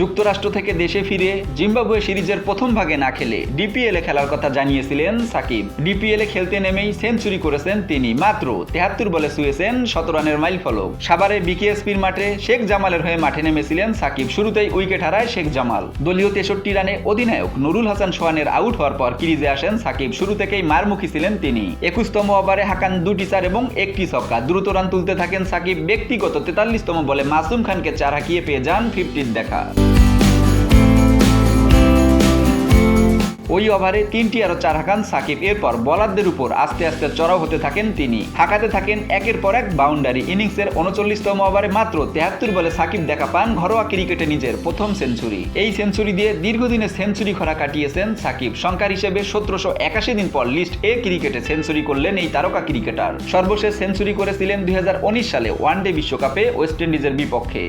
যুক্তরাষ্ট্র থেকে দেশে ফিরে জিম্বাবুয়ে সিরিজের প্রথম ভাগে না খেলে ডিপিএলে খেলার কথা জানিয়েছিলেন সাকিব। ডিপিএলে খেলতে নেমেই সেঞ্চুরি করেছেন তিনি। মাত্র ৭৩ বলে ছুঁয়েছেন ১৭ রানের মাইলফলক। সাভারে বিকেএসপির মাঠে শেখ জামালের হয়ে মাঠে নেমেছিলেন সাকিব। শুরুতেই উইকেট হারায় শেখ জামাল। দলীয় ৬৩ রানে অধিনায়ক নুরুল হাসান সোহানের আউট হওয়ার পর ক্রিজে আসেন সাকিব। শুরু থেকেই মারমুখী ছিলেন তিনি। ২১তম ওভারে হাঁকান ২টি চার এবং ১টি ছক্কা। দ্রুত রান তুলতে থাকেন সাকিব। ব্যক্তিগত ৪৩তম বলে মাসুম খানকে ৪ হাঁকিয়ে পেয়ে যান 50 দেখা। ওই ওভারে ৩টি আরো ৪ হাঁকান সাকিব। এরপর বোলারদের উপর আস্তে আস্তে চড়াও হতে থাকেন তিনি। হাঁকাতে থাকেন একের পর এক বাউন্ডারি। ইনিংসের ৩৯তম ওভারে মাত্র ৭৩ বলে সাকিব দেখা পান ঘরোয়া ক্রিকেটে নিজের প্রথম সেঞ্চুরি। এই সেঞ্চুরি দিয়ে দীর্ঘদিনের সেঞ্চুরি খরা কাটিয়েছেন সাকিব। সংখ্যার হিসেবে ১৭৮১ দিন পর লিস্ট এ ক্রিকেটে সেঞ্চুরি করলেন এই তারকা ক্রিকেটার। সর্বশেষ সেঞ্চুরি করেছিলেন ২০১৯ সালে ওয়ানডে বিশ্বকাপে ওয়েস্ট ইন্ডিজের বিপক্ষে।